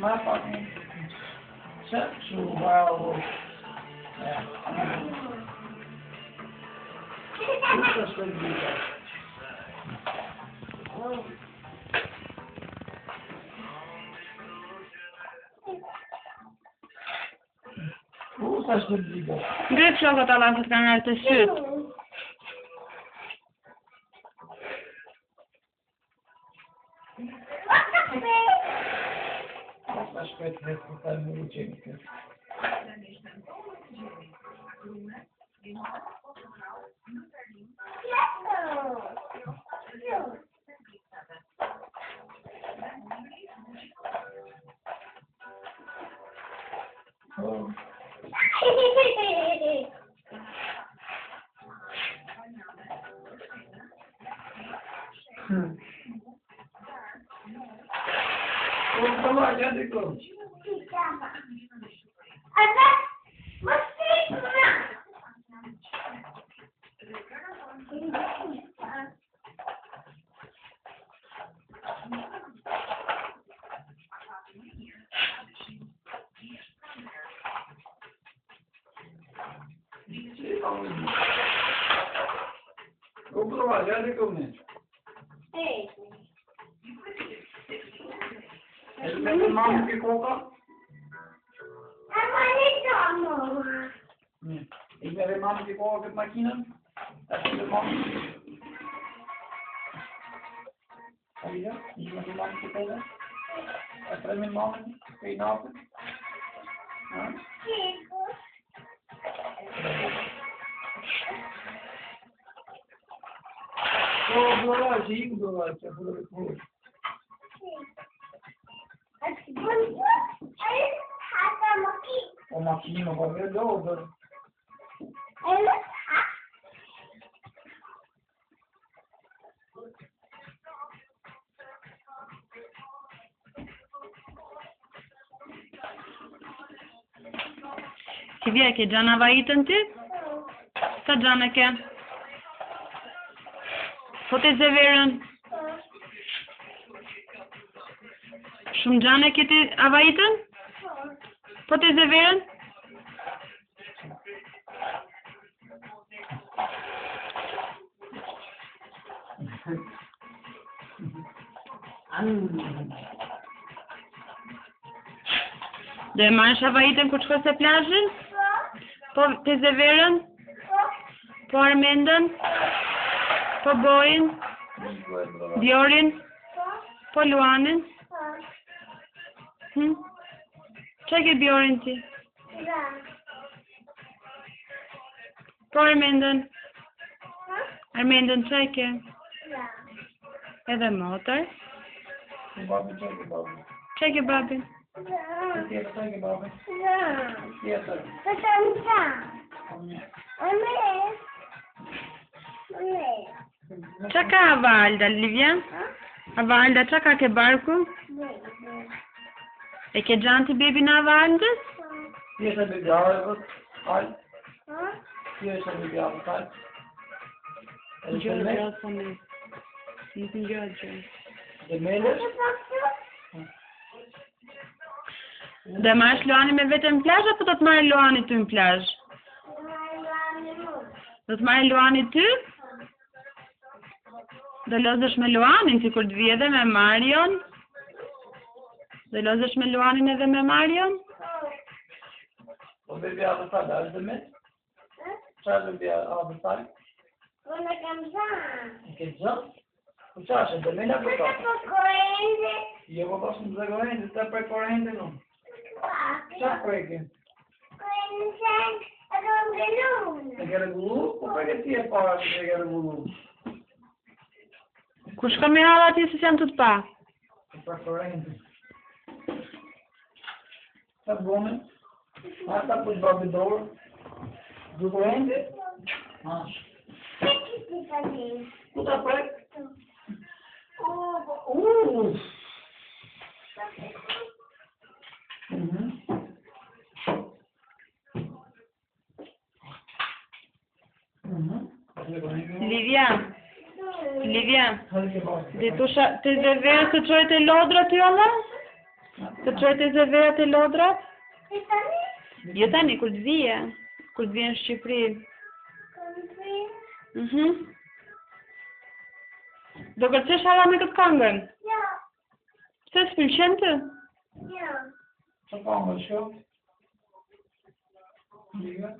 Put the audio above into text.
Ma fucking sexual wild. Yeah. That's what you do. That's what you do. Ngre flokët Allah se kanë ardhur të syt. Aspetta che fanno i gente. Oh. Come on, get it close. Go provare, guarda come. E mette mano che coca? Ik ben weer man die voor het machine. Dat is de man. Heb je dat? Je moet de man vertellen. Dat is mijn man. Kun je napen? Ja? Zo, door zie ik door uit. Ja, voor het woord. O machine va weer door. Si vje ke gjana vajitën ty? Sa gjana ke? Po të zeverën? Shumë gjana ke ti avajitën? Po të zeverën? Do e marrësh avajitën kur shkosh te plazhi? Po te zeverën? Po Armendën? Po Bojën? Diorin? Po Luanin? Çe ke Bjorin ti? Po Armendën? Armendën çe ke? Edhe motor? Çe ke babin? Çka ka Avalda, Livia? Avalda, çka ka ke barku? E ke gjanti bebi në Avaldës? Hier zijn de jaren uit. Hier zijn de jaren uit. De melis? Dhe marrësh Luani me vete në plazh apo do të marrë Luani ty në plazh? Do të marrë Luani ty? Do lozësh me Luanin ti kur të vi edhe me Marion? Do lozësh me Luanin edhe me Marion? Po bebi avësal, është dhe me? Qa bebi avësal? Unë kam zënë. E ke zënë? Po qa është dhe me në përta? Po korrente. Jo, po pas në zë korrente, të për korrente në. Qa preke? Korrente e do më gëllu. E ke regullu? Po preke ti e para që e ke regullu? Ku shko me halla ti se janë të pa? E për korrente. Qa bone? Ata po të babi dorë? Du korrente? Ku ta prek? Livia, dhe të dhe verë të qojtë e lodra ty, Allah? Të qojtë e zëveja të lodrat? E tani? Jo tani, kur të vije. Kur të vije në Shqipëri. Këndri? Do kërcesh hala me këtë këngën? Ja. Pse s'pëlqen të? Ja. Që këngë shumë? Liga?